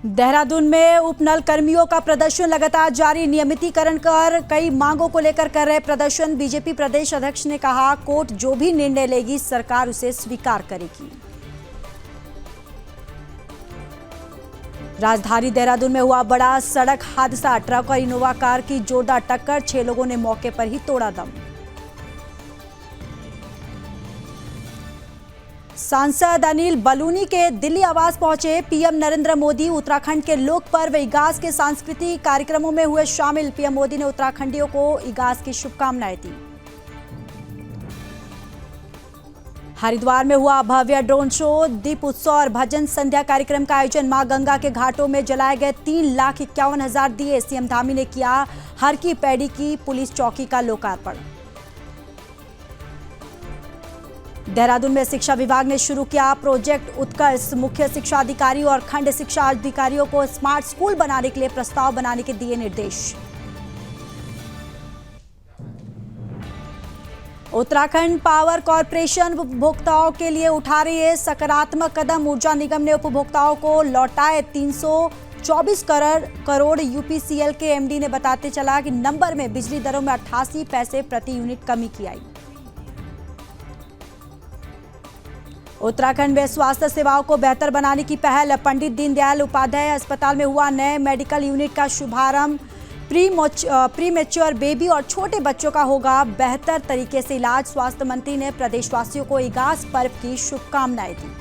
देहरादून में उपनल कर्मियों का प्रदर्शन लगातार जारी। नियमितीकरण कर कई मांगों को लेकर कर रहे प्रदर्शन। बीजेपी प्रदेश अध्यक्ष ने कहा, कोर्ट जो भी निर्णय लेगी सरकार उसे स्वीकार करेगी। राजधानी देहरादून में हुआ बड़ा सड़क हादसा। ट्रक और इनोवा कार की जोरदार टक्कर, 6 लोगों ने मौके पर ही तोड़ा दम। सांसद अनिल बलूनी के दिल्ली आवास पहुंचे पीएम नरेंद्र मोदी। उत्तराखंड के लोक पर्व इगास के सांस्कृतिक कार्यक्रमों में हुए शामिल। पीएम मोदी ने उत्तराखंडियों को इगास की शुभकामनाएं दी। हरिद्वार में हुआ भव्य ड्रोन शो, दीप उत्सव और भजन संध्या कार्यक्रम का आयोजन। मां गंगा के घाटों में जलाए गए 3,51,000 दिए। सीएम धामी ने किया हर की पैड़ी की पुलिस चौकी का लोकार्पण। देहरादून में शिक्षा विभाग ने शुरू किया प्रोजेक्ट उत्कर्ष। मुख्य शिक्षा अधिकारी और खंड शिक्षा अधिकारियों को स्मार्ट स्कूल बनाने के लिए प्रस्ताव बनाने के दिए निर्देश। उत्तराखंड पावर कॉर्पोरेशन उपभोक्ताओं के लिए उठा रही है सकारात्मक कदम। ऊर्जा निगम ने उपभोक्ताओं को लौटाए 324 करोड़। यूपीसीएल के एमडी ने बताते चला कि नंबर में बिजली दरों में 88 पैसे प्रति यूनिट कमी की आई। उत्तराखंड में स्वास्थ्य सेवाओं को बेहतर बनाने की पहल। पंडित दीनदयाल उपाध्याय अस्पताल में हुआ नए मेडिकल यूनिट का शुभारंभ। प्री मैच्योर बेबी और छोटे बच्चों का होगा बेहतर तरीके से इलाज। स्वास्थ्य मंत्री ने प्रदेशवासियों को इगास पर्व की शुभकामनाएं दी।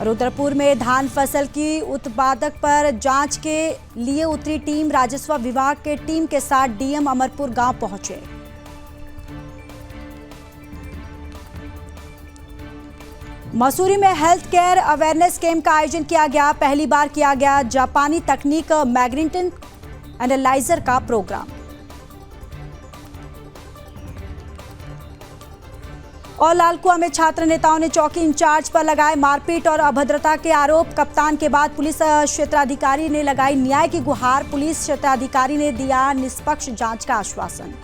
रुद्रपुर में धान फसल की उत्पादक पर जांच के लिए उतरी टीम। राजस्व विभाग के टीम के साथ डीएम अमरपुर गांव पहुंचे। मसूरी में हेल्थ केयर अवेयरनेस कैंप का आयोजन किया गया। पहली बार किया गया जापानी तकनीक मैग्नेटिक एनालाइजर का प्रोग्राम। और लालकुआ में छात्र नेताओं ने चौकी इंचार्ज पर लगाए मारपीट और अभद्रता के आरोप। कप्तान के बाद पुलिस क्षेत्राधिकारी ने लगाई न्याय की गुहार। पुलिस क्षेत्राधिकारी ने दिया निष्पक्ष जांच का आश्वासन।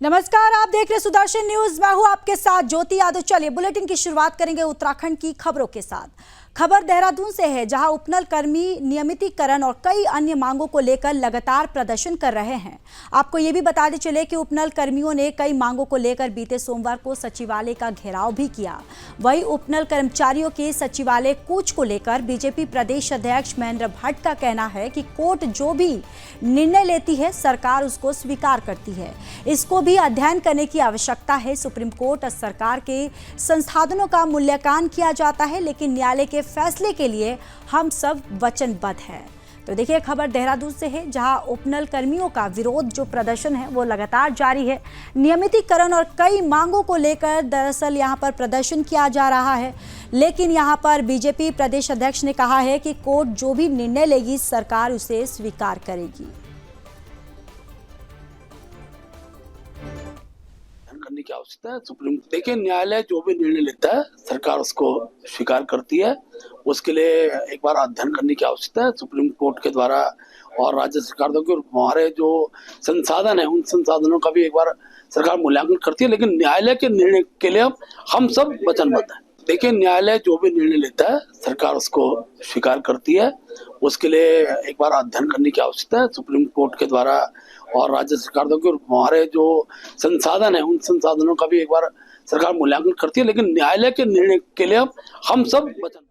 नमस्कार, आप देख रहे सुदर्शन न्यूज। मैं हूं आपके साथ ज्योति यादव। चलिए बुलेटिन की शुरुआत करेंगे उत्तराखंड की खबरों के साथ। खबर देहरादून से है, जहां उपनल कर्मी नियमितीकरण और कई अन्य मांगों को लेकर लगातार प्रदर्शन कर रहे हैं। आपको ये भी बताते चले कि उपनल कर्मियों ने कई मांगों को लेकर बीते सोमवार को सचिवालय का घेराव भी किया। वहीं उपनल कर्मचारियों के सचिवालय कूच को लेकर बीजेपी प्रदेश अध्यक्ष महेंद्र भट्ट का कहना है कि कोर्ट जो भी निर्णय लेती है सरकार उसको स्वीकार करती है। इसको भी अध्ययन करने की आवश्यकता है। सुप्रीम कोर्ट और सरकार के संसाधनों का मूल्यांकन किया जाता है, लेकिन न्यायालय के फैसले के लिए हम सब वचनबद्ध हैं। तो देखिए खबर देहरादून से है, जहां उपनल कर्मियों का विरोध जो प्रदर्शन है वो लगातार जारी है। नियमितीकरण और कई मांगों को लेकर दरअसल यहां पर प्रदर्शन किया जा रहा है, लेकिन यहां पर बीजेपी प्रदेश अध्यक्ष ने कहा है कि कोर्ट जो भी निर्णय लेगी सरकार उसे स्वीकार करेगी। करने की आवश्यकता है। सुप्रीम देखिए, न्यायालय जो भी निर्णय लेता है सरकार उसको स्वीकार करती है। उसके लिए एक बार अध्ययन करने की आवश्यकता है सुप्रीम कोर्ट के द्वारा और राज्य सरकार द्वारा। हमारे जो संसाधन है उन संसाधनों का भी एक बार सरकार मूल्यांकन करती है, लेकिन न्यायालय के निर्णय के लिए हम सब वचनबद्ध हैं। देखिए, न्यायालय जो भी निर्णय लेता है सरकार उसको स्वीकार करती है। उसके लिए एक बार अध्ययन करने की आवश्यकता है सुप्रीम कोर्ट के द्वारा और राज्य सरकार द्वारा। हमारे जो संसाधन है उन संसाधनों का भी एक बार सरकार मूल्यांकन करती है, लेकिन न्यायालय के निर्णय के लिए हम सब वचन।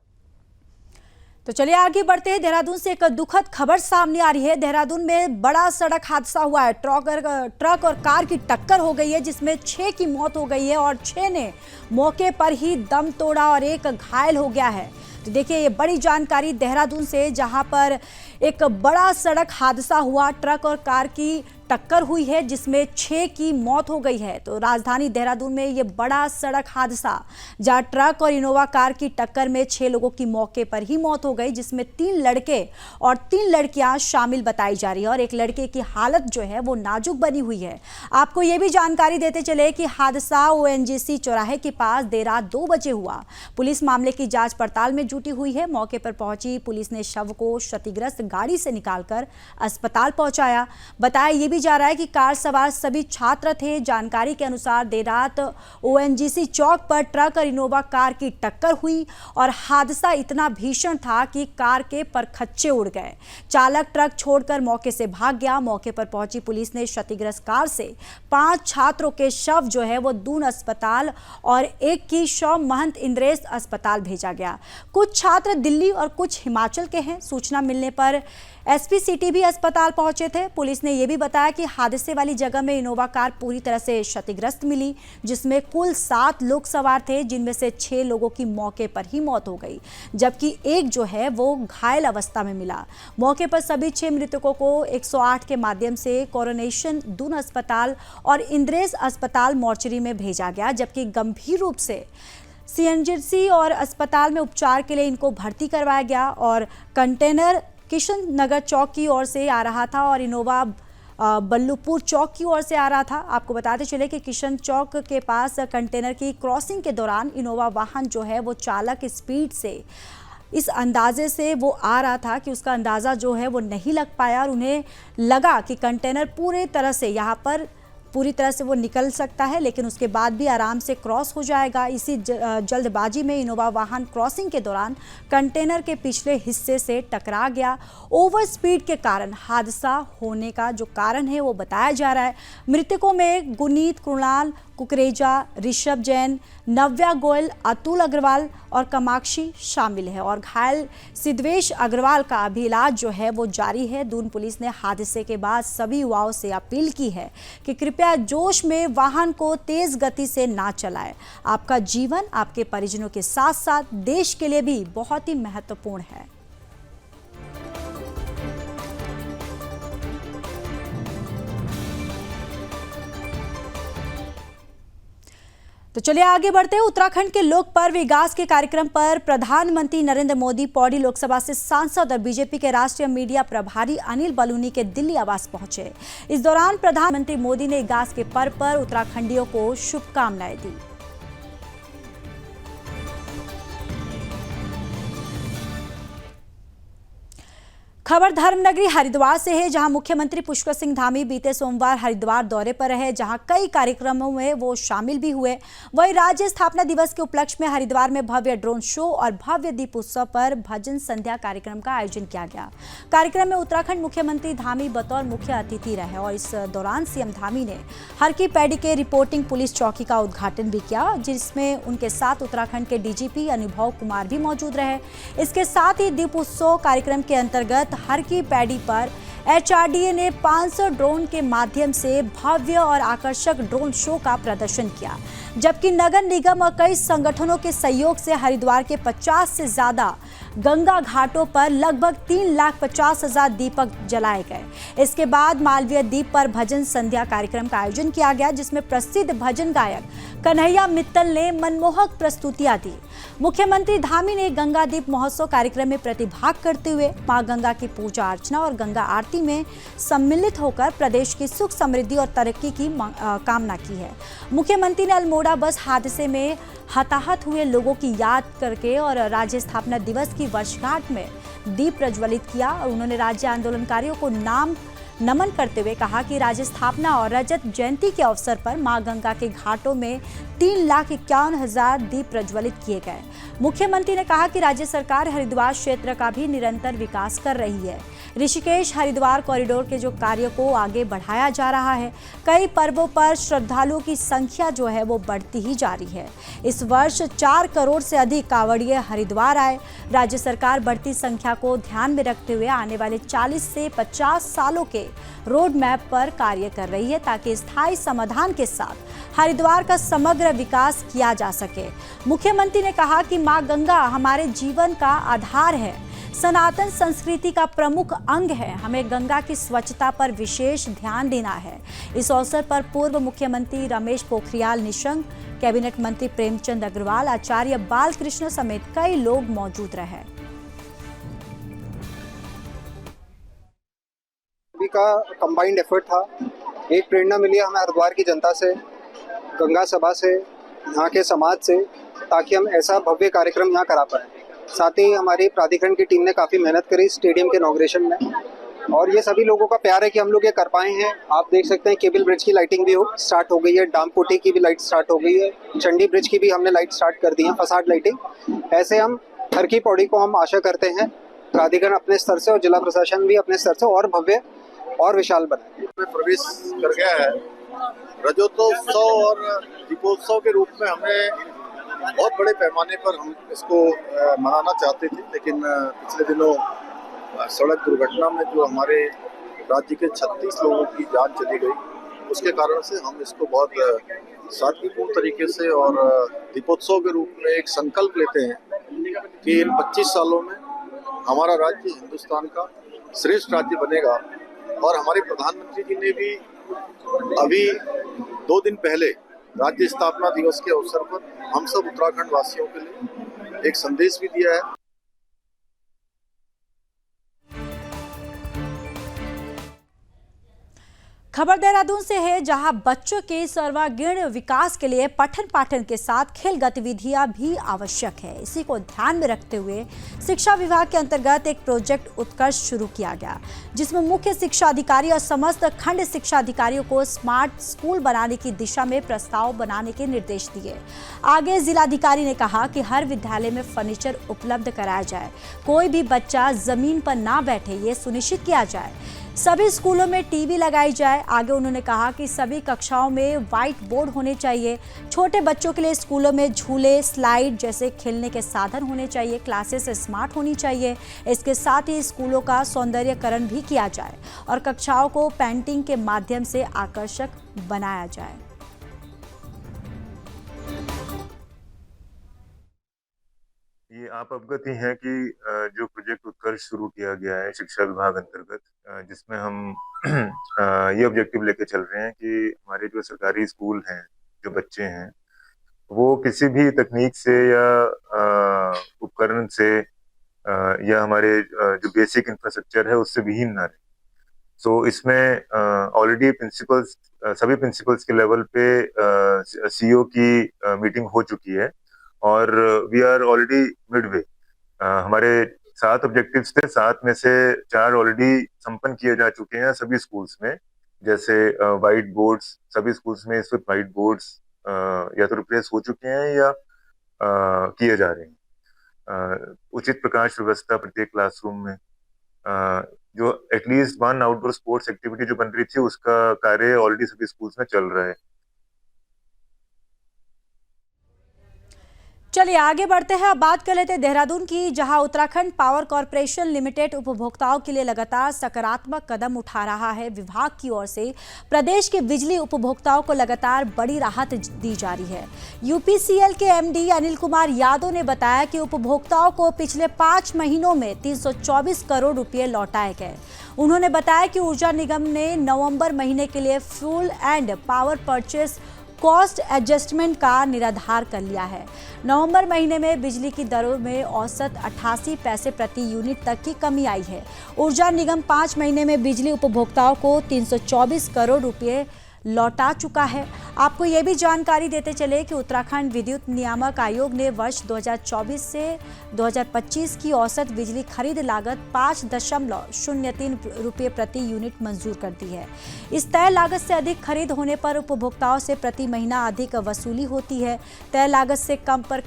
तो चलिए आगे बढ़ते हैं। देहरादून से एक दुखद खबर सामने आ रही है। देहरादून में बड़ा सड़क हादसा हुआ है। ट्रक और कार की टक्कर हो गई है, जिसमें 6 की मौत हो गई है और 6 ने मौके पर ही दम तोड़ा और एक घायल हो गया है। तो देखिए ये बड़ी जानकारी देहरादून से, जहां पर एक बड़ा सड़क हादसा हुआ। ट्रक और कार की टक्कर हुई है जिसमें 6 की मौत हो गई है। तो राजधानी देहरादून में ये बड़ा सड़क हादसा, जहां ट्रक और इनोवा कार की टक्कर में 6 लोगों की मौके पर ही मौत हो गई, जिसमें 3 लड़के और 3 लड़कियां शामिल बताई जा रही है और एक लड़के की हालत जो है वो नाजुक बनी हुई है। आपको ये भी जानकारी देते चले कि हादसा ओएनजीसी चौराहे के पास देर रात 2 बजे हुआ। पुलिस मामले की जांच पड़ताल में जुटी हुई है। मौके पर पहुंची पुलिस ने शव को क्षतिग्रस्त गाड़ी से निकालकर अस्पताल पहुंचाया। बताया ये भी जा रहा है कि कार सवार सभी छात्र थे। जानकारी के अनुसार देर रात ओएनजीसी चौक पर ट्रक और इनोवा कार की टक्कर हुई और हादसा इतना भीषण था कि कार के परखच्चे उड़ गए। चालक ट्रक छोड़कर मौके से भाग गया। मौके पर पहुंची पुलिस ने क्षतिग्रस्त कार से 5 छात्रों के शव जो है वो दून अस्पताल और एक की शव महंत इंद्रेश अस्पताल भेजा गया। कुछ छात्र दिल्ली और कुछ हिमाचल के हैं। सूचना मिलने पर एसपी सिटी भी अस्पताल पहुंचे थे। पुलिस ने यह भी बताया कि हादसे वाली जगह में इनोवा कार पूरी तरह से क्षतिग्रस्त मिली, जिसमें कुल 7 लोग सवार थे, जिनमें से 6 लोगों की मौके पर ही मौत हो गई, जबकि एक जो है वो घायल अवस्था में मिला। मौके पर सभी 6 मृतकों को 108 के माध्यम से कोरोनेशन दून अस्पताल और इंद्रेश अस्पताल मोर्चरी में भेजा गया, जबकि गंभीर रूप से सीएनजीसी और अस्पताल में उपचार के लिए इनको भर्ती करवाया गया। और कंटेनर किशन नगर चौक की ओर से आ रहा था और इनोवा बल्लूपुर चौक की ओर से आ रहा था। आपको बताते चले कि किशन चौक के पास कंटेनर की क्रॉसिंग के दौरान इनोवा वाहन जो है वो चालक स्पीड से इस अंदाजे से वो आ रहा था कि उसका अंदाज़ा जो है वो नहीं लग पाया और उन्हें लगा कि कंटेनर पूरी तरह से वो निकल सकता है, लेकिन उसके बाद भी आराम से क्रॉस हो जाएगा। इसी जल्दबाजी में इनोवा वाहन क्रॉसिंग के दौरान कंटेनर के पिछले हिस्से से टकरा गया। ओवर स्पीड के कारण हादसा होने का जो कारण है वो बताया जा रहा है। मृतकों में गुनीत, कृणाल कुकरेजा, ऋषभ जैन, नव्या गोयल, अतुल अग्रवाल और कामाक्षी शामिल है और घायल सिद्धवेश अग्रवाल का अभी इलाज जो है वो जारी है। दून पुलिस ने हादसे के बाद सभी युवाओं से अपील की है कि कृपया जोश में वाहन को तेज गति से ना चलाएं। आपका जीवन आपके परिजनों के साथ साथ देश के लिए भी बहुत ही महत्वपूर्ण है। तो चलिए आगे बढ़ते हैं। उत्तराखंड के लोक पर्व इगास के कार्यक्रम पर प्रधानमंत्री नरेंद्र मोदी पौड़ी लोकसभा से सांसद और बीजेपी के राष्ट्रीय मीडिया प्रभारी अनिल बलूनी के दिल्ली आवास पहुंचे। इस दौरान प्रधानमंत्री मोदी ने इगास के पर्व पर उत्तराखंडियों को शुभकामनाएं दी। खबर धर्मनगरी हरिद्वार से है, जहां मुख्यमंत्री पुष्कर सिंह धामी बीते सोमवार हरिद्वार दौरे पर रहे, जहां कई कार्यक्रमों में वो शामिल भी हुए। वहीं राज्य स्थापना दिवस के उपलक्ष्य में हरिद्वार में भव्य ड्रोन शो और भव्य दीप उत्सव पर भजन संध्या कार्यक्रम का आयोजन किया गया। कार्यक्रम में उत्तराखंड मुख्यमंत्री धामी बतौर मुख्य अतिथि रहे और इस दौरान सीएम धामी ने हर की पैड़ी के रिपोर्टिंग पुलिस चौकी का उद्घाटन भी किया, जिसमें उनके साथ उत्तराखंड के डीजीपी अनुभव कुमार भी मौजूद रहे। इसके साथ ही दीप उत्सव कार्यक्रम के अंतर्गत हर की पैड़ी पर एचआरडीए ने 500 ड्रोन के माध्यम से भव्य और आकर्षक ड्रोन शो का प्रदर्शन किया, जबकि नगर निगम और कई संगठनों के सहयोग से हरिद्वार के 50 से ज्यादा गंगा घाटों पर लगभग 3,50,000 दीपक जलाए गए। इसके बाद मालवीय द्वीप पर भजन संध्या कार्यक्रम का आयोजन किया गया, जिसमें प्रसिद्ध भजन गायक कन्हैया मित्तल ने मनमोहक प्रस्तुतियां दी। मुख्यमंत्री धामी ने गंगा दीप महोत्सव कार्यक्रम में प्रतिभाग करते हुए मां गंगा की पूजा अर्चना और गंगा आरती में सम्मिलित होकर प्रदेश की सुख समृद्धि और तरक्की की कामना की है। मुख्यमंत्री ने अल्मोड़ा बस हादसे में हताहत हुए लोगों की याद करके और राज्य स्थापना दिवस की वर्षगांठ में दीप प्रज्वलित किया और उन्होंने राज्य आंदोलनकारियों को नमन करते हुए कहा कि राज्य स्थापना और रजत जयंती के अवसर पर मां गंगा के घाटों में 3,51,000 दीप प्रज्वलित किए गए। मुख्यमंत्री ने कहा कि राज्य सरकार हरिद्वार क्षेत्र का भी निरंतर विकास कर रही है। ऋषिकेश हरिद्वार कॉरिडोर के जो कार्य को आगे बढ़ाया जा रहा है। कई पर्वों पर श्रद्धालुओं की संख्या जो है वो बढ़ती ही जा रही है। इस वर्ष 4 करोड़ से अधिक कांवड़िए हरिद्वार आए। राज्य सरकार बढ़ती संख्या को ध्यान में रखते हुए आने वाले 40 से 50 सालों के रोड मैप पर कार्य कर रही है, ताकि स्थायी समाधान के साथ हरिद्वार का समग्र विकास किया जा सके। मुख्यमंत्री ने कहा कि मां गंगा हमारे जीवन का आधार है। सनातन संस्कृति का प्रमुख अंग है। हमें गंगा की स्वच्छता पर विशेष ध्यान देना है। इस अवसर पर पूर्व मुख्यमंत्री रमेश पोखरियाल निशंक, कैबिनेट मंत्री प्रेमचंद अग्रवाल, आचार्य बालकृष्ण समेत कई लोग मौजूद रहे। सभी का कंबाइंड एफर्ट था। एक प्रेरणा मिली हमें हरिद्वार की जनता से, गंगा सभा से, यहाँ के समाज से, ताकि हम ऐसा भव्य कार्यक्रम यहाँ करा पाए। साथ ही हमारी प्राधिकरण की टीम ने काफ़ी मेहनत करी स्टेडियम के इनॉग्रेशन में, और ये सभी लोगों का प्यार है कि हम लोग ये कर पाए हैं। आप देख सकते हैं केबल ब्रिज की लाइटिंग भी स्टार्ट हो गई है, डामकोटी की भी लाइट स्टार्ट हो गई है, चंडी ब्रिज की भी हमने लाइट स्टार्ट कर दी है, फसाड लाइटिंग। ऐसे हम हर की पौड़ी को हम आशा करते हैं प्राधिकरण अपने स्तर से और जिला प्रशासन भी अपने स्तर से और भव्य और विशाल बने। प्रवेश कर गया है। रजतोत्सव और दीपोत्सव के रूप में हमें बहुत बड़े पैमाने पर हम इसको मनाना चाहते थे, लेकिन पिछले दिनों सड़क दुर्घटना में जो हमारे राज्य के 36 लोगों की जान चली गई, उसके कारण से हम इसको बहुत सादगीपूर्ण तरीके से और दीपोत्सव के रूप में एक संकल्प लेते हैं कि इन 25 सालों में हमारा राज्य हिंदुस्तान का श्रेष्ठ राज्य बनेगा। और हमारे प्रधानमंत्री जी ने भी अभी 2 दिन पहले राज्य स्थापना दिवस के अवसर पर हम सब उत्तराखंड वासियों के लिए एक संदेश भी दिया है। खबर देहरादून से है, जहां बच्चों के सर्वांगीण विकास के लिए पठन पाठन के साथ खेल गतिविधियां भी आवश्यक है। इसी को ध्यान में रखते हुए शिक्षा विभाग के अंतर्गत एक प्रोजेक्ट उत्कर्ष शुरू किया गया, जिसमें मुख्य शिक्षा अधिकारी और समस्त खंड शिक्षा अधिकारियों को स्मार्ट स्कूल बनाने की दिशा में प्रस्ताव बनाने के निर्देश दिए। आगे जिलाधिकारी ने कहा कि हर विद्यालय में फर्नीचर उपलब्ध कराया जाए, कोई भी बच्चा जमीन पर ना बैठे, ये सुनिश्चित किया जाए। सभी स्कूलों में टीवी लगाई जाए। आगे उन्होंने कहा कि सभी कक्षाओं में व्हाइट बोर्ड होने चाहिए। छोटे बच्चों के लिए स्कूलों में झूले, स्लाइड जैसे खेलने के साधन होने चाहिए। क्लासेस स्मार्ट होनी चाहिए। इसके साथ ही स्कूलों का सौंदर्यीकरण भी किया जाए और कक्षाओं को पेंटिंग के माध्यम से आकर्षक बनाया जाए। ये आप अवगत ही हैं कि जो प्रोजेक्ट उत्कर्ष शुरू किया गया है शिक्षा विभाग अंतर्गत, जिसमें हम ये ऑब्जेक्टिव लेके चल रहे हैं कि हमारे जो सरकारी स्कूल हैं, जो बच्चे हैं, वो किसी भी तकनीक से या उपकरण से या हमारे जो बेसिक इंफ्रास्ट्रक्चर है उससे विहीन ना रहे। सो इसमें ऑलरेडी प्रिंसिपल्स, सभी प्रिंसिपल्स के लेवल पे सीईओ की मीटिंग हो चुकी है और वी आर ऑलरेडी मिडवे। हमारे 7 ऑब्जेक्टिव्स थे, 7 में से 4 ऑलरेडी संपन्न किए जा चुके हैं सभी स्कूल्स में। जैसे व्हाइट बोर्ड्स, सभी स्कूल्स में इस वक्त व्हाइट बोर्ड्स या तो रिप्लेस हो चुके हैं या किए जा रहे हैं। उचित प्रकाश व्यवस्था प्रत्येक क्लासरूम में, जो एटलीस्ट 1 आउटडोर स्पोर्ट्स एक्टिविटी जो बन रही थी उसका कार्य ऑलरेडी सभी स्कूल्स में चल रहा है। चलिए आगे बढ़ते हैं। अब बात कर लेते हैं देहरादून की, जहां उत्तराखंड पावर कॉर्पोरेशन लिमिटेड उपभोक्ताओं के लिए लगातार सकारात्मक कदम उठा रहा है। विभाग की ओर से प्रदेश के बिजली उपभोक्ताओं को लगातार बड़ी राहत दी जा रही है। यूपीसीएल के एमडी अनिल कुमार यादव ने बताया कि उपभोक्ताओं को पिछले 5 महीनों में 324 करोड़ रुपये लौटाए गए। उन्होंने बताया कि ऊर्जा निगम ने नवंबर महीने के लिए fuel and power purchase cost adjustment का निराधार कर लिया है। नवंबर महीने में बिजली की दरों में औसत 88 पैसे प्रति यूनिट तक की कमी आई है। ऊर्जा निगम 5 महीने में बिजली उपभोक्ताओं को 324 करोड़ रुपये लौटा चुका है। आपको ये भी जानकारी देते चले कि उत्तराखंड विद्युत नियामक आयोग ने वर्ष 2024 से 2025 की औसत बिजली खरीद लागत 5.03 रुपये प्रति यूनिट मंजूर कर दी है। इस तय लागत से अधिक खरीद होने पर उपभोक्ताओं से प्रति महीना अधिक वसूली होती है। तय लागत से कम पर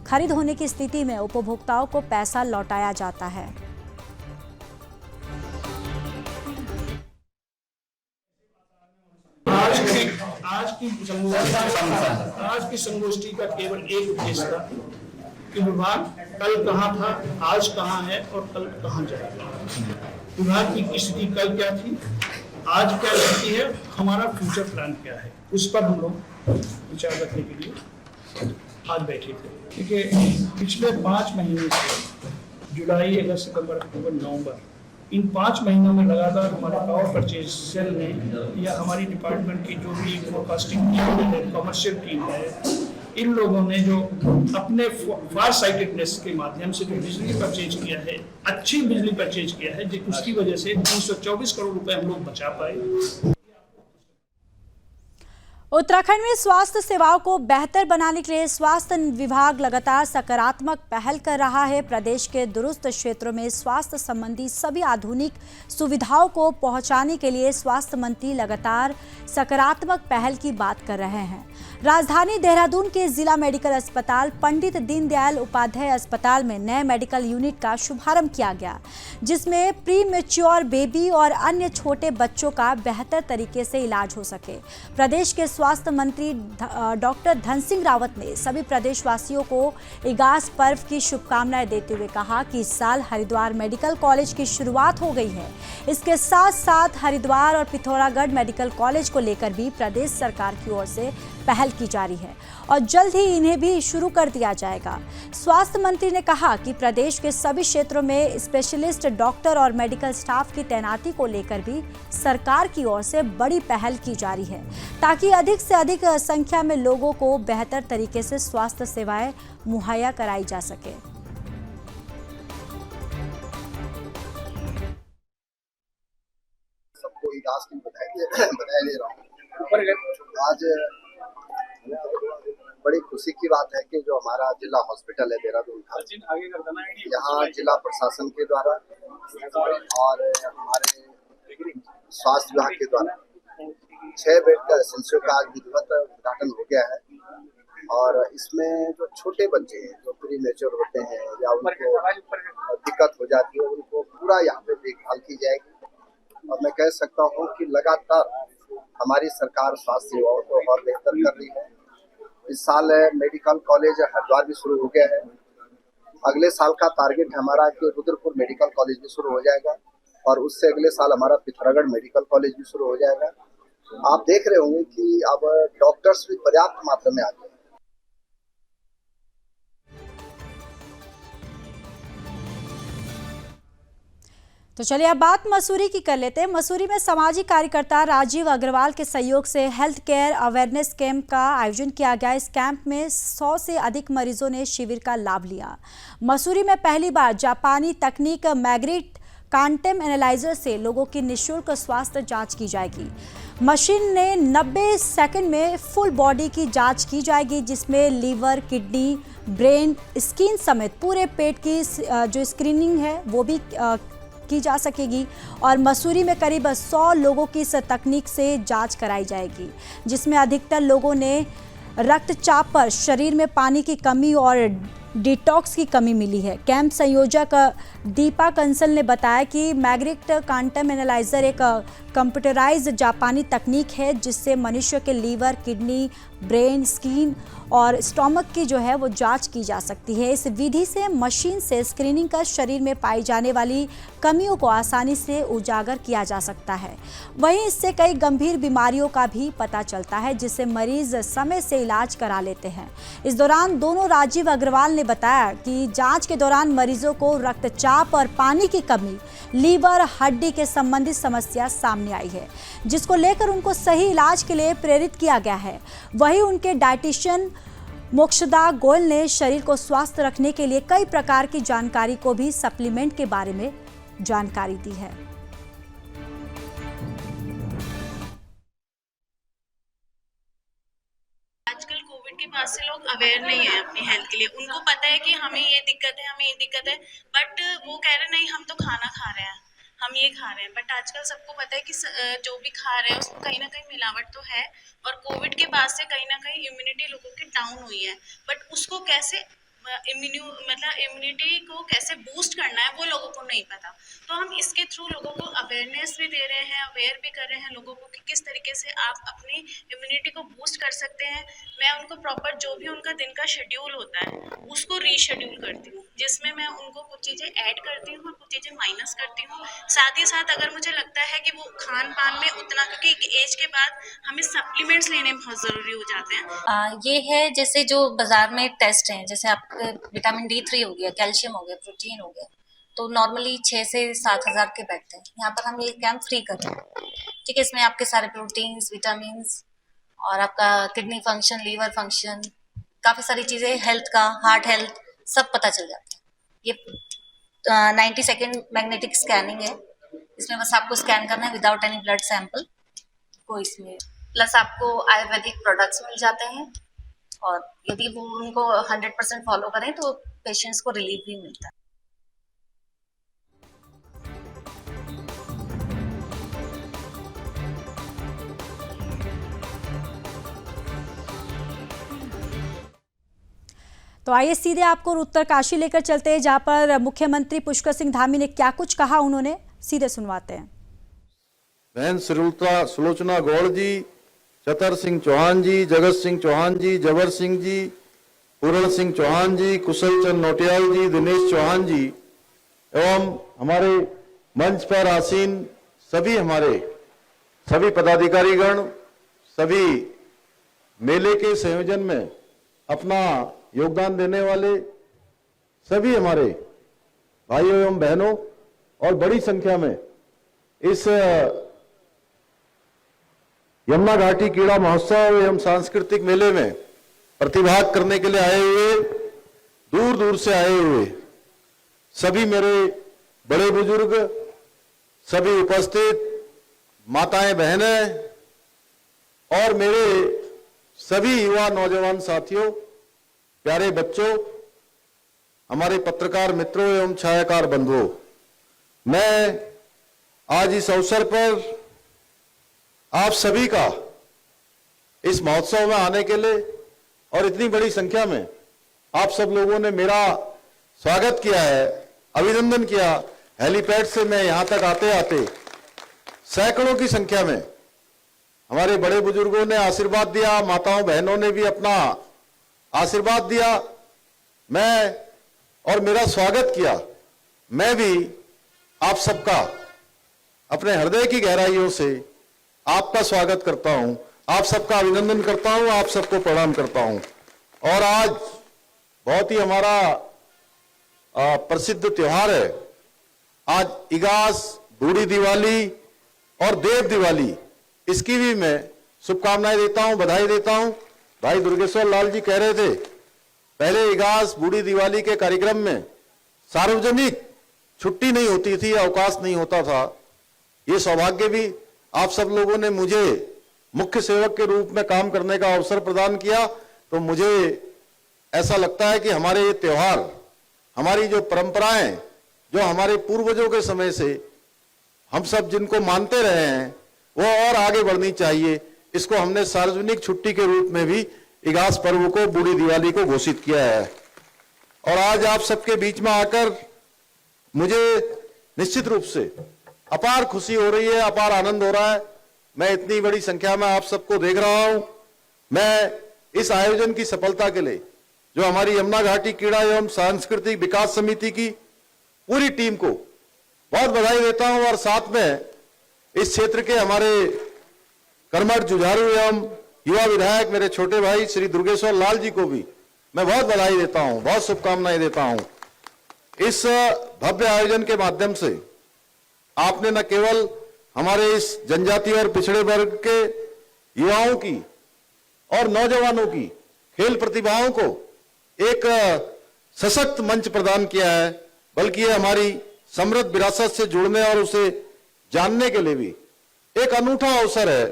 खरीद होने की स्थिति में उपभोक्ताओं को पैसा लौटाया जाता है। आज की संगोष्ठी का केवल एक उद्देश्य था कि विभाग कल कहाँ था, आज कहाँ है और कल कहाँ जाएगा। विभाग की स्थिति कल क्या थी, आज क्या स्थिति है, हमारा फ्यूचर प्लान क्या है, उस पर हम लोग विचार रखने के लिए आज बैठे थे। क्योंकि पिछले 5 महीने से जुलाई, अगस्त, सितंबर, अक्टूबर, नवंबर, इन 5 महीनों में लगातार हमारे पावर परचेज सेल ने या हमारी डिपार्टमेंट की जो भी फोरकास्टिंग टीम है, कमर्शियल टीम है, इन लोगों ने जो अपने फार साइटेडनेस के माध्यम से जो बिजली परचेज किया है, अच्छी बिजली परचेज किया है, उसकी वजह से 324 करोड़ रुपए हम लोग बचा पाए। उत्तराखंड में स्वास्थ्य सेवाओं को बेहतर बनाने के लिए स्वास्थ्य विभाग लगातार सकारात्मक पहल कर रहा है। प्रदेश के दूरस्थ क्षेत्रों में स्वास्थ्य संबंधी सभी आधुनिक सुविधाओं को पहुंचाने के लिए स्वास्थ्य मंत्री लगातार सकारात्मक पहल की बात कर रहे हैं। राजधानी देहरादून के जिला मेडिकल अस्पताल पंडित दीनदयाल उपाध्याय अस्पताल में नए मेडिकल यूनिट का शुभारंभ किया गया, जिसमें प्री मैच्योर बेबी और अन्य छोटे बच्चों का बेहतर तरीके से इलाज हो सके। प्रदेश के स्वास्थ्य मंत्री डॉक्टर धन सिंह रावत ने सभी प्रदेशवासियों को इगास पर्व की शुभकामनाएं देते हुए कहा कि इस साल हरिद्वार मेडिकल कॉलेज की शुरुआत हो गई है। इसके साथ साथ हरिद्वार और पिथौरागढ़ मेडिकल कॉलेज को लेकर भी प्रदेश सरकार की ओर से पहल की जा रही है और जल्द ही इन्हें भी शुरू कर दिया जाएगा। स्वास्थ्य मंत्री ने कहा कि प्रदेश के सभी क्षेत्रों में स्पेशलिस्ट डॉक्टर और मेडिकल स्टाफ की तैनाती को लेकर भी सरकार की ओर से बड़ी पहल की जा रही है, ताकि अधिक से अधिक संख्या में लोगों को बेहतर तरीके से स्वास्थ्य सेवाएं मुहैया कराई जा सके। सबको इजाज़ की बधाई दे रहा हूँ। आज बड़ी खुशी की बात है कि जो हमारा जिला हॉस्पिटल है देहरादून का, यहाँ जिला प्रशासन के द्वारा और हमारे स्वास्थ्य विभाग के द्वारा 6 बेड का एसएनसीयू का आज विधिवत उद्घाटन हो गया है। और इसमें जो छोटे बच्चे हैं जो प्री मैच्योर होते हैं या उनको दिक्कत हो जाती है, उनको पूरा यहाँ पे देखभाल की जाएगी। और मैं कह सकता हूँ कि लगातार हमारी सरकार स्वास्थ्य सेवाओं को और बेहतर कर रही है। इस साल मेडिकल कॉलेज हरिद्वार भी शुरू हो गया है। अगले साल का टारगेट हमारा कि रुद्रपुर मेडिकल कॉलेज भी शुरू हो जाएगा और उससे अगले साल हमारा पिथौरागढ़ मेडिकल कॉलेज भी शुरू हो जाएगा। आप देख रहे होंगे कि अब डॉक्टर्स भी पर्याप्त मात्रा में आ गए। तो चलिए अब बात मसूरी की कर लेते हैं। मसूरी में सामाजिक कार्यकर्ता राजीव अग्रवाल के सहयोग से हेल्थ केयर अवेयरनेस कैंप का आयोजन किया गया। इस कैंप में 100 से अधिक मरीजों ने शिविर का लाभ लिया। मसूरी में पहली बार जापानी तकनीक मैग्नेटिक क्वांटम एनालाइजर से लोगों की निःशुल्क स्वास्थ्य जांच की जाएगी। मशीन ने 90 सेकंड में फुल बॉडी की जांच की जाएगी, जिसमें लीवर, किडनी, ब्रेन, स्किन समेत पूरे पेट की जो स्क्रीनिंग है वो भी की जा सकेगी। और मसूरी में करीब 100 लोगों की इस तकनीक से जांच कराई जाएगी, जिसमें अधिकतर लोगों ने रक्तचाप पर, शरीर में पानी की कमी और डिटॉक्स की कमी मिली है। कैंप संयोजक दीपा कंसल ने बताया कि मैग्नेटिक क्वांटम एनालाइजर एक कंप्यूटराइज्ड जापानी तकनीक है, जिससे मनुष्य के लीवर, किडनी, ब्रेन, स्किन और स्टोमक की जो है वो जांच की जा सकती है। इस विधि से मशीन से स्क्रीनिंग कर शरीर में पाई जाने वाली कमियों को आसानी से उजागर किया जा सकता है। वहीं इससे कई गंभीर बीमारियों का भी पता चलता है, जिससे मरीज समय से इलाज करा लेते हैं। इस दौरान दोनों राजीव अग्रवाल ने बताया कि जांच के दौरान मरीजों को रक्तचाप और पानी की कमी, लीवर, हड्डी के संबंधित समस्या सामने आई है, जिसको लेकर उनको सही इलाज के लिए प्रेरित किया गया है। वहीं उनके डाइटिशियन मोक्षदा गोयल ने शरीर को स्वस्थ रखने के लिए कई प्रकार की जानकारी को भी सप्लीमेंट के बारे में जानकारी दी है। आजकल कोविड के बाद से लोग अवेयर नहीं है अपनी हेल्थ के लिए। उनको पता है कि हमें ये दिक्कत है, हमें ये दिक्कत है, बट वो कह रहे नहीं हम तो खाना खा रहे हैं, हम ये खा रहे हैं। बट आजकल सबको पता है कि जो भी खा रहे हैं उसमें कहीं ना कहीं मिलावट तो है। और कोविड के बाद से कहीं ना कहीं इम्यूनिटी लोगों की डाउन हुई है, बट उसको कैसे इम्यूनिटी को कैसे बूस्ट करना है वो लोगों को नहीं पता। तो हम इसके थ्रू लोगों को अवेयरनेस भी दे रहे हैं, अवेयर भी कर रहे हैं लोगों को कि किस तरीके से आप अपनी इम्यूनिटी को बूस्ट कर सकते हैं। मैं उनको प्रॉपर जो भी उनका दिन का शेड्यूल होता है उसको रीशेड्यूल करती हूँ, जिसमें मैं उनको कुछ चीज़ें ऐड करती हूँ और कुछ चीज़ें माइनस करती हूँ। साथ ही साथ अगर मुझे लगता है कि वो खान पान में उतना, क्योंकि एक एज के बाद हमें सप्लीमेंट्स लेने बहुत ज़रूरी हो जाते हैं। ये है जैसे जो बाजार में टेस्ट हैं, जैसे आप विटामिन D3 हो गया, कैल्शियम हो गया, प्रोटीन हो गया, तो नॉर्मली 6 से 7,000 के बैठते हैं। यहाँ पर हम ये कैंप फ्री कर रहे हैं। ठीक है, इसमें आपके सारे प्रोटीन्स, विटामिन्स और आपका किडनी फंक्शन, लीवर फंक्शन, काफ़ी सारी चीज़ें, हेल्थ का, हार्ट हेल्थ सब पता चल जाता है। ये 90 सेकेंड मैग्नेटिक स्कैनिंग है। इसमें बस आपको स्कैन करना है विदाउट एनी ब्लड सैंपल को इसमें। प्लस आपको आयुर्वेदिक प्रोडक्ट्स मिल जाते हैं और यदि वो उनको 100% फॉलो करें तो पेशेंट्स को रिलीफ भी मिलता है। तो आइए सीधे आपको उत्तरकाशी लेकर चलते हैं, जहां पर मुख्यमंत्री पुष्कर सिंह धामी ने क्या कुछ कहा, उन्होंने सीधे सुनवाते हैं। बहन सुलोचना गौड़ जी, चतर सिंह चौहान जी, जगत सिंह चौहान जी, जबर सिंह जी, पूरण सिंह चौहान जी, कुशल चंद नोटियाल जी, दिनेश चौहान जी एवं हमारे मंच पर आसीन सभी पदाधिकारीगण, सभी मेले के संयोजन में अपना योगदान देने वाले सभी हमारे भाइयों एवं बहनों और बड़ी संख्या में इस यमुना घाटी क्रीड़ा महोत्सव एवं सांस्कृतिक मेले में प्रतिभाग करने के लिए आए हुए, दूर दूर से आए हुए सभी मेरे बड़े बुजुर्ग, सभी उपस्थित माताएं, बहनें और मेरे सभी युवा नौजवान साथियों, प्यारे बच्चों, हमारे पत्रकार मित्रों एवं छायाकार बंधुओं, मैं आज इस अवसर पर आप सभी का इस महोत्सव में आने के लिए और इतनी बड़ी संख्या में आप सब लोगों ने मेरा स्वागत किया है, अभिनंदन किया। हेलीपैड से मैं यहां तक आते आते सैकड़ों की संख्या में हमारे बड़े बुजुर्गों ने आशीर्वाद दिया, माताओं बहनों ने भी अपना आशीर्वाद दिया, मैं और मेरा स्वागत किया। मैं भी आप सबका अपने हृदय की गहराइयों से आपका स्वागत करता हूं, आप सबका अभिनंदन करता हूं, आप सबको प्रणाम करता हूं। और आज बहुत ही हमारा प्रसिद्ध त्योहार है। आज इगास, बूढ़ी दिवाली और देव दिवाली, इसकी भी मैं शुभकामनाएं देता हूं, बधाई देता हूं। भाई दुर्गेश्वर लाल जी कह रहे थे, पहले इगास, बूढ़ी दिवाली के कार्यक्रम में सार्वजनिक छुट्टी नहीं होती थी, अवकाश नहीं होता था। ये सौभाग्य भी आप सब लोगों ने मुझे मुख्य सेवक के रूप में काम करने का अवसर प्रदान किया, तो मुझे ऐसा लगता है कि हमारे ये त्योहार, हमारी जो परंपराएं, जो हमारे पूर्वजों के समय से हम सब जिनको मानते रहे हैं, वो और आगे बढ़नी चाहिए। इसको हमने सार्वजनिक छुट्टी के रूप में भी इगास पर्व को, बूढ़ी दिवाली को घोषित किया है। और आज आप सबके बीच में आकर मुझे निश्चित रूप से अपार खुशी हो रही है, अपार आनंद हो रहा है। मैं इतनी बड़ी संख्या में आप सबको देख रहा हूं। मैं इस आयोजन की सफलता के लिए जो हमारी यमुना घाटी क्रीड़ा एवं सांस्कृतिक विकास समिति की पूरी टीम को बहुत बधाई देता हूं और साथ में इस क्षेत्र के हमारे कर्मठ जुझारू एवं युवा विधायक मेरे छोटे भाई श्री दुर्गेश्वर लाल जी को भी मैं बहुत बधाई देता हूं, बहुत शुभकामनाएं देता हूं। इस भव्य आयोजन के माध्यम से आपने न केवल हमारे इस जनजाति और पिछड़े वर्ग के युवाओं की और नौजवानों की खेल प्रतिभाओं को एक सशक्त मंच प्रदान किया है, बल्कि ये हमारी समृद्ध विरासत से जुड़ने और उसे जानने के लिए भी एक अनूठा अवसर है,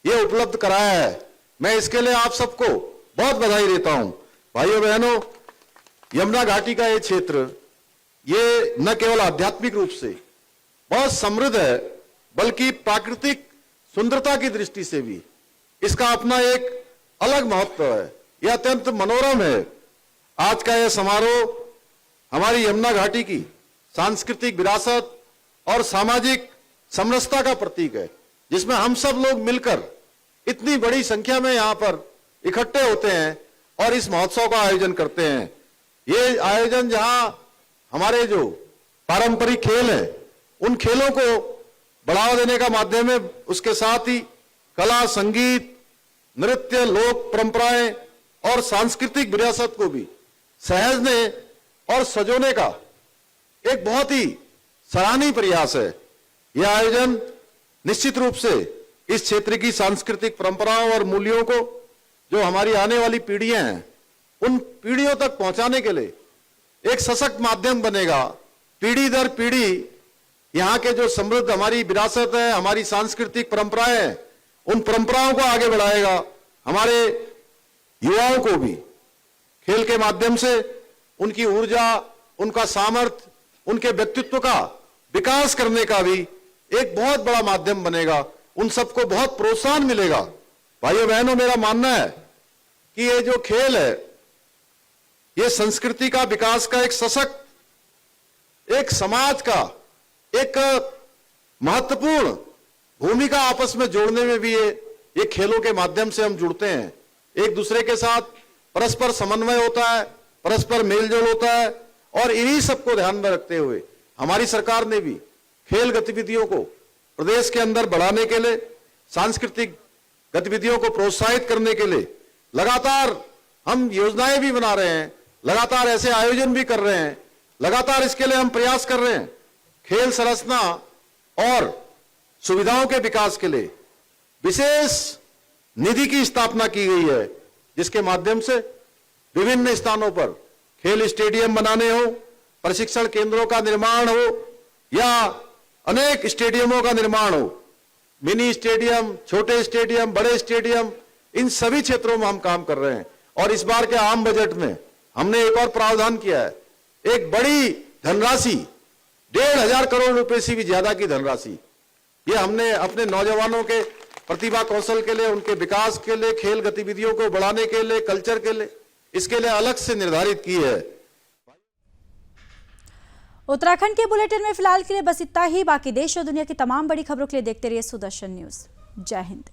ये उपलब्ध कराया है। मैं इसके लिए आप सबको बहुत बधाई देता हूं। भाइयों बहनों, यमुना घाटी का ये क्षेत्र, ये न केवल आध्यात्मिक रूप से बहुत समृद्ध है, बल्कि प्राकृतिक सुंदरता की दृष्टि से भी इसका अपना एक अलग महत्व है। यह अत्यंत मनोरम है। आज का यह समारोह हमारी यमुना घाटी की सांस्कृतिक विरासत और सामाजिक समरसता का प्रतीक है, जिसमें हम सब लोग मिलकर इतनी बड़ी संख्या में यहां पर इकट्ठे होते हैं और इस महोत्सव का आयोजन करते हैं। ये आयोजन जहां हमारे जो पारंपरिक खेल हैं, उन खेलों को बढ़ावा देने का माध्यम है, उसके साथ ही कला, संगीत, नृत्य, लोक परंपराएं और सांस्कृतिक विरासत को भी सहजने और सजोने का एक बहुत ही सराहनीय प्रयास है। यह आयोजन निश्चित रूप से इस क्षेत्र की सांस्कृतिक परंपराओं और मूल्यों को जो हमारी आने वाली पीढ़ियां हैं उन पीढ़ियों तक पहुंचाने के लिए एक सशक्त माध्यम बनेगा। पीढ़ी दर पीढ़ी यहाँ के जो समृद्ध हमारी विरासत है, हमारी सांस्कृतिक परंपराएं हैं, उन परंपराओं को आगे बढ़ाएगा। हमारे युवाओं को भी खेल के माध्यम से उनकी ऊर्जा, उनका सामर्थ्य, उनके व्यक्तित्व का विकास करने का भी एक बहुत बड़ा माध्यम बनेगा। उन सबको बहुत प्रोत्साहन मिलेगा। भाइयों बहनों, मेरा मानना है कि ये जो खेल है ये संस्कृति का विकास का एक सशक्त, एक समाज का एक महत्वपूर्ण भूमिका आपस में जोड़ने में भी ये खेलों के माध्यम से हम जुड़ते हैं। एक दूसरे के साथ परस्पर समन्वय होता है, परस्पर मेलजोल होता है और इन्हीं सबको ध्यान में रखते हुए हमारी सरकार ने भी खेल गतिविधियों को प्रदेश के अंदर बढ़ाने के लिए, सांस्कृतिक गतिविधियों को प्रोत्साहित करने के लिए लगातार हम योजनाएं भी बना रहे हैं, लगातार ऐसे आयोजन भी कर रहे हैं, लगातार इसके लिए हम प्रयास कर रहे हैं। खेल संरचना और सुविधाओं के विकास के लिए विशेष निधि की स्थापना की गई है, जिसके माध्यम से विभिन्न स्थानों पर खेल स्टेडियम बनाने हो, प्रशिक्षण केंद्रों का निर्माण हो या अनेक स्टेडियमों का निर्माण हो, मिनी स्टेडियम, छोटे स्टेडियम, बड़े स्टेडियम, इन सभी क्षेत्रों में हम काम कर रहे हैं। और इस बार के आम बजट में हमने एक और प्रावधान किया है, एक बड़ी धनराशि 1,500 करोड़ रुपए से भी ज्यादा की धनराशि, ये हमने अपने नौजवानों के प्रतिभा कौशल के लिए, उनके विकास के लिए, खेल गतिविधियों को बढ़ाने के लिए, कल्चर के लिए, इसके लिए अलग से निर्धारित की है। उत्तराखंड के बुलेटिन में फिलहाल के लिए बस इतना ही। बाकी देश और दुनिया की तमाम बड़ी खबरों के लिए देखते रहिए सुदर्शन न्यूज। जय हिंद।